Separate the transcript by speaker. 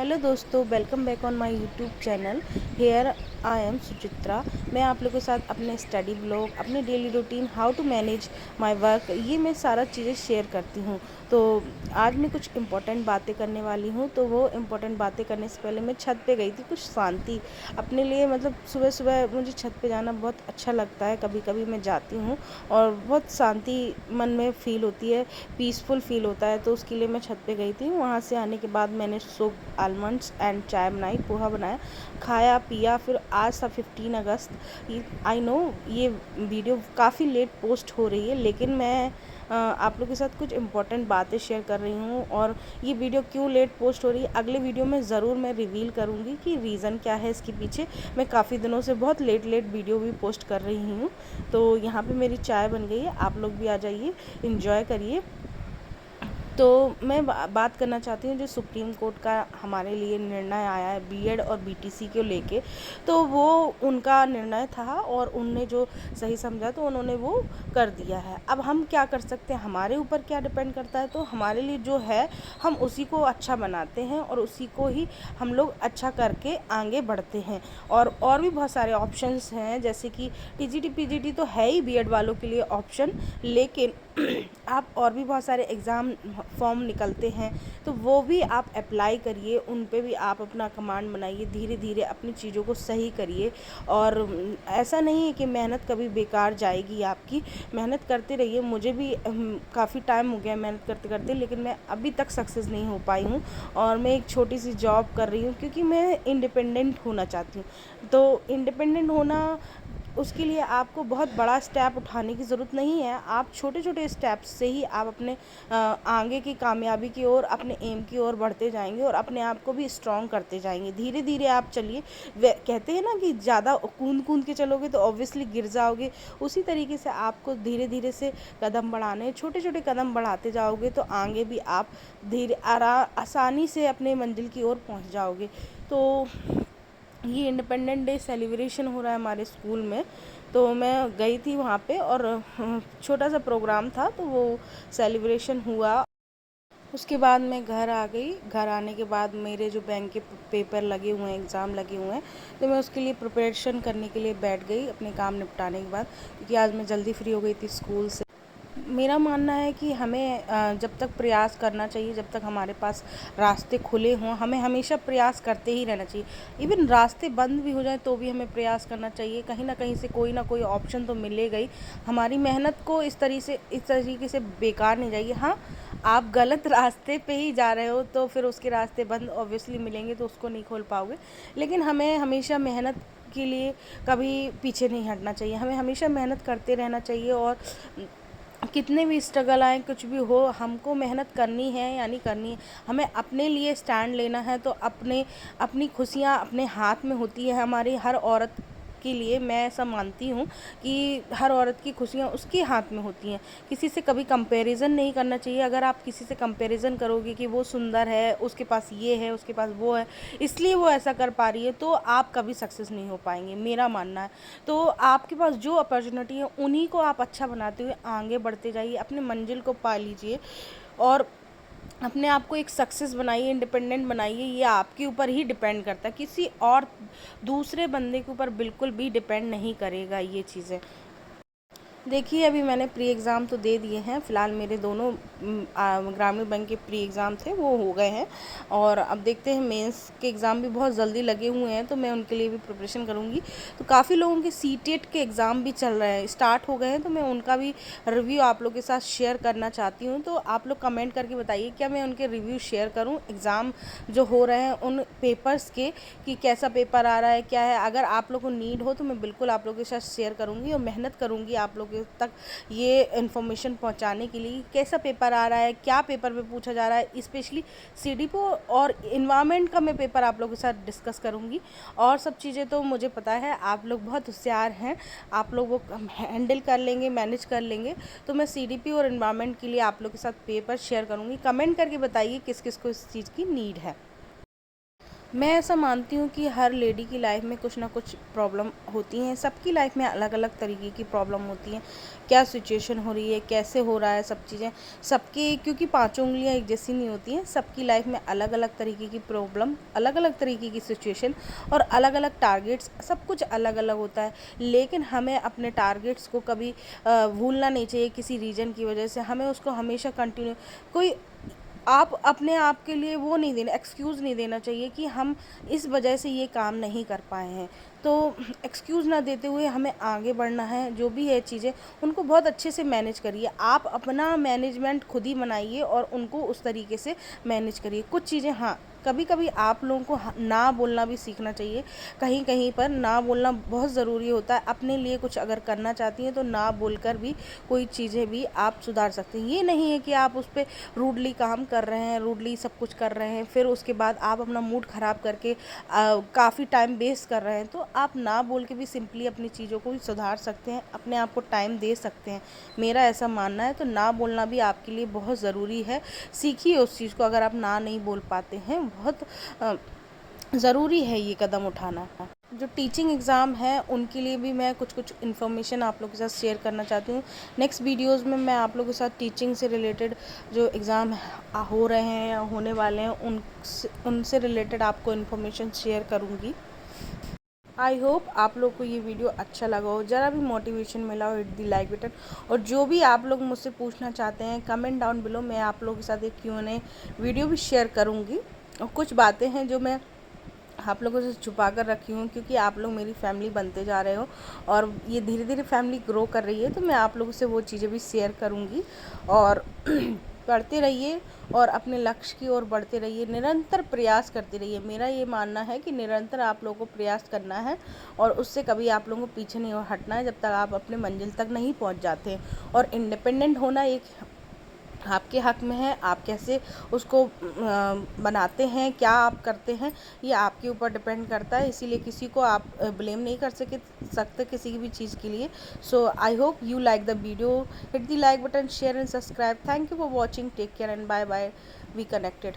Speaker 1: Hello दोस्तों, welcome back on my YouTube channel. Here I am Suchitra. मैं आप लोगों के साथ अपने स्टडी ब्लॉग, अपने daily routine, how to manage my work, ये मैं सारा चीज़ें शेयर करती हूँ। तो आज मैं कुछ इम्पोर्टेंट बातें करने वाली हूँ। तो वो इम्पोर्टेंट बातें करने से पहले मैं छत पे गई थी, कुछ शांति अपने लिए। मतलब सुबह सुबह मुझे छत पे जाना बहुत अच्छा लगता है। कभी कभी मैं जाती हूँ और बहुत शांति मन में फ़ील होती है, पीसफुल फील होता है। तो उसके लिए मैं छत पे गई थी। वहाँ से आने के बाद मैंने सोप आलमंड्स एंड चाय बनाई, पोहा बनाया, खाया पिया। फिर आज था 15 अगस्त। आई नो ये वीडियो काफ़ी लेट पोस्ट हो रही है, लेकिन मैं आप लोग के साथ कुछ इम्पोर्टेंट बातें शेयर कर रही हूँ। और ये वीडियो क्यों लेट पोस्ट हो रही है, अगले वीडियो में ज़रूर मैं रिवील करूँगी कि रीज़न क्या है इसके पीछे। मैं काफ़ी दिनों से बहुत लेट वीडियो भी पोस्ट कर रही हूँ। तो यहाँ पे मेरी चाय बन गई है, आप लोग भी आ जाइए, इंजॉय करिए। तो मैं बात करना चाहती हूँ, जो सुप्रीम कोर्ट का हमारे लिए निर्णय आया है बीएड और बीटीसी को लेके। तो वो उनका निर्णय था और उनने जो सही समझा तो उन्होंने वो कर दिया है। अब हम क्या कर सकते हैं, हमारे ऊपर क्या डिपेंड करता है। तो हमारे लिए जो है हम उसी को अच्छा बनाते हैं और उसी को ही हम लोग अच्छा करके आगे बढ़ते हैं। और भी बहुत सारे ऑप्शंस हैं, जैसे कि टीजीटी पीजीटी तो है ही बीएड वालों के लिए ऑप्शन, लेकिन आप और भी बहुत सारे एग्ज़ाम फॉर्म निकलते हैं, तो वो भी आप अप्लाई करिए, उन पे भी आप अपना कमांड बनाइए, धीरे धीरे अपनी चीज़ों को सही करिए। और ऐसा नहीं है कि मेहनत कभी बेकार जाएगी आपकी, मेहनत करते रहिए। मुझे भी काफ़ी टाइम हो गया मेहनत करते करते, लेकिन मैं अभी तक सक्सेस नहीं हो पाई हूँ। और मैं एक छोटी सी जॉब कर रही हूँ क्योंकि मैं इंडिपेंडेंट होना चाहती हूँ। तो इंडिपेंडेंट होना, उसके लिए आपको बहुत बड़ा स्टेप उठाने की ज़रूरत नहीं है। आप छोटे छोटे स्टेप्स से ही आप अपने आगे की कामयाबी की ओर, अपने एम की ओर बढ़ते जाएंगे और अपने आप को भी स्ट्रॉन्ग करते जाएंगे। धीरे धीरे आप चलिए। वे कहते हैं ना कि ज़्यादा कूद कूद के चलोगे तो ऑब्वियसली गिर जाओगे। उसी तरीके से आपको धीरे धीरे से कदम बढ़ाने, छोटे छोटे कदम बढ़ाते जाओगे तो आगे भी आप धीरे आसानी से अपने मंजिल की ओर पहुंच जाओगे। तो ये इंडिपेंडेंट डे सेलिब्रेशन हो रहा है हमारे स्कूल में। तो मैं गई थी वहाँ पे और छोटा सा प्रोग्राम था, तो वो सेलिब्रेशन हुआ। उसके बाद मैं घर आ गई। घर आने के बाद मेरे जो बैंक के पेपर लगे हुए हैं, एग्ज़ाम लगे हुए हैं, तो मैं उसके लिए प्रिपरेशन करने के लिए बैठ गई अपने काम निपटाने के बाद, क्योंकि आज मैं जल्दी फ्री हो गई थी स्कूल से। मेरा मानना है कि हमें जब तक प्रयास करना चाहिए, जब तक हमारे पास रास्ते खुले हों, हमें हमेशा प्रयास करते ही रहना चाहिए। इवन रास्ते बंद भी हो जाए तो भी हमें प्रयास करना चाहिए। कहीं ना कहीं से कोई ना कोई ऑप्शन तो मिलेगा ही। हमारी मेहनत को इस तरीके से बेकार नहीं जाएगी। हाँ, आप गलत रास्ते पे ही जा रहे हो तो फिर उसके रास्ते बंद ऑब्वियसली मिलेंगे, तो उसको नहीं खोल पाओगे। लेकिन हमें हमेशा मेहनत के लिए कभी पीछे नहीं हटना चाहिए। हमें हमेशा मेहनत करते रहना चाहिए। और कितने भी स्ट्रगल आए, कुछ भी हो, हमको मेहनत करनी है, यानी करनी है। हमें अपने लिए स्टैंड लेना है। तो अपनी खुशियाँ अपने हाथ में होती है। हमारी हर औरत के लिए मैं ऐसा मानती हूँ कि हर औरत की खुशियाँ उसके हाथ में होती हैं। किसी से कभी कंपैरिजन नहीं करना चाहिए। अगर आप किसी से कंपैरिजन करोगे कि वो सुंदर है, उसके पास ये है, उसके पास वो है, इसलिए वो ऐसा कर पा रही है, तो आप कभी सक्सेस नहीं हो पाएंगे, मेरा मानना है। तो आपके पास जो अपॉर्चुनिटी है उन्हीं को आप अच्छा बनाते हुए आगे बढ़ते जाइए, अपने मंजिल को पा लीजिए और अपने आप को एक सक्सेस बनाइए, इंडिपेंडेंट बनाइए। ये आपके ऊपर ही डिपेंड करता है, किसी और दूसरे बंदे के ऊपर बिल्कुल भी डिपेंड नहीं करेगा ये चीज़ें। देखिए, अभी मैंने प्री एग्ज़ाम तो दे दिए हैं। फ़िलहाल मेरे दोनों ग्रामीण बैंक के प्री एग्ज़ाम थे वो हो गए हैं। और अब देखते हैं, मेंस के एग्ज़ाम भी बहुत जल्दी लगे हुए हैं, तो मैं उनके लिए भी प्रिपरेशन करूँगी। तो काफ़ी लोगों के सीटेट के एग्ज़ाम भी चल रहे हैं, स्टार्ट हो गए हैं, तो मैं उनका भी रिव्यू आप लोग के साथ शेयर करना चाहती हूँ। तो आप लोग कमेंट करके बताइए, क्या मैं उनके रिव्यू शेयर करूँ एग्ज़ाम जो हो रहे हैं उन पेपर्स के, कि कैसा पेपर आ रहा है, क्या है। अगर आप लोग को नीड हो तो मैं बिल्कुल आप लोगों के साथ शेयर करूँगी और मेहनत करूँगी आप लोग तक ये इन्फॉर्मेशन पहुंचाने के लिए, कैसा पेपर आ रहा है, क्या पेपर में पूछा जा रहा है। स्पेशली सीडीपी और इन्वायरमेंट का मैं पेपर आप लोगों के साथ डिस्कस करूंगी। और सब चीज़ें तो मुझे पता है आप लोग बहुत होशियार हैं, आप लोग वो हैंडल कर लेंगे, मैनेज कर लेंगे। तो मैं सीडीपी और इन्वायरमेंट के लिए आप लोग के साथ पेपर शेयर करूँगी। कमेंट करके बताइए किस किस को इस चीज़ की नीड है। मैं ऐसा मानती हूँ कि हर लेडी की लाइफ में कुछ ना कुछ प्रॉब्लम होती हैं। सबकी लाइफ में अलग अलग तरीके की प्रॉब्लम होती हैं। क्या सिचुएशन हो रही है, कैसे हो रहा है, सब चीज़ें सबकी, क्योंकि पांचों उंगलियां एक जैसी नहीं होती हैं। सबकी लाइफ में अलग अलग तरीके की प्रॉब्लम, अलग अलग तरीके की सिचुएशन और अलग अलग टारगेट्स, सब कुछ अलग अलग होता है। लेकिन हमें अपने टारगेट्स को कभी भूलना नहीं चाहिए किसी रीज़न की वजह से। हमें उसको हमेशा कंटिन्यू, कोई आप अपने आप के लिए वो नहीं देना, एक्सक्यूज़ नहीं देना चाहिए कि हम इस वजह से ये काम नहीं कर पाए हैं। तो एक्सक्यूज़ ना देते हुए हमें आगे बढ़ना है। जो भी है चीज़ें, उनको बहुत अच्छे से मैनेज करिए। आप अपना मैनेजमेंट खुद ही बनाइए और उनको उस तरीके से मैनेज करिए। कुछ चीज़ें, हाँ, कभी कभी आप लोगों को ना बोलना भी सीखना चाहिए। कहीं कहीं पर ना बोलना बहुत ज़रूरी होता है। अपने लिए कुछ अगर करना चाहती हैं तो ना बोलकर भी कोई चीज़ें भी आप सुधार सकते हैं। ये नहीं है कि आप उस पर रूडली काम कर रहे हैं, रूडली सब कुछ कर रहे हैं, फिर उसके बाद आप अपना मूड ख़राब करके काफ़ी टाइम वेस्ट कर रहे हैं। तो आप ना बोल के भी सिंपली अपनी चीज़ों को भी सुधार सकते हैं, अपने आप को टाइम दे सकते हैं। मेरा ऐसा मानना है। तो ना बोलना भी आपके लिए बहुत ज़रूरी है। सीखिए उस चीज़ को। अगर आप ना नहीं बोल पाते हैं, बहुत ज़रूरी है ये कदम उठाना। जो टीचिंग एग्ज़ाम है उनके लिए भी मैं कुछ कुछ इन्फॉर्मेशन आप लोगों के साथ शेयर करना चाहती हूँ। नेक्स्ट वीडियोस में मैं आप लोगों के साथ टीचिंग से रिलेटेड जो एग्ज़ाम हो रहे हैं या होने वाले हैं उनसे रिलेटेड आपको इन्फॉर्मेशन शेयर करूँगी। आई होप आप लोग को ये वीडियो अच्छा लगा हो, ज़रा भी मोटिवेशन मिला हो, हिट दी लाइक बटन। और जो भी आप लोग मुझसे पूछना चाहते हैं कमेंट डाउन बिलो, मैं आप लोगों के साथ एक Q&A वीडियो भी शेयर करूँगी। और कुछ बातें हैं जो मैं आप लोगों से छुपा कर रखी हूँ, क्योंकि आप लोग मेरी फैमिली बनते जा रहे हो और ये धीरे धीरे फैमिली ग्रो कर रही है। तो मैं आप लोगों से वो चीज़ें भी शेयर करूँगी। और पढ़ते रहिए और अपने लक्ष्य की ओर बढ़ते रहिए, निरंतर प्रयास करते रहिए। मेरा ये मानना है कि निरंतर आप लोगों को प्रयास करना है और उससे कभी आप लोगों को पीछे नहीं हटना है जब तक आप अपने मंजिल तक नहीं पहुंच जाते। और इंडिपेंडेंट होना एक आपके हक में है। आप कैसे उसको बनाते हैं, क्या आप करते हैं, ये आपके ऊपर डिपेंड करता है। इसीलिए किसी को आप ब्लेम नहीं कर सकते किसी भी चीज़ के लिए। So I hope you like the video, hit the like button, share and subscribe. Thank you for watching, take care and bye bye, we connected.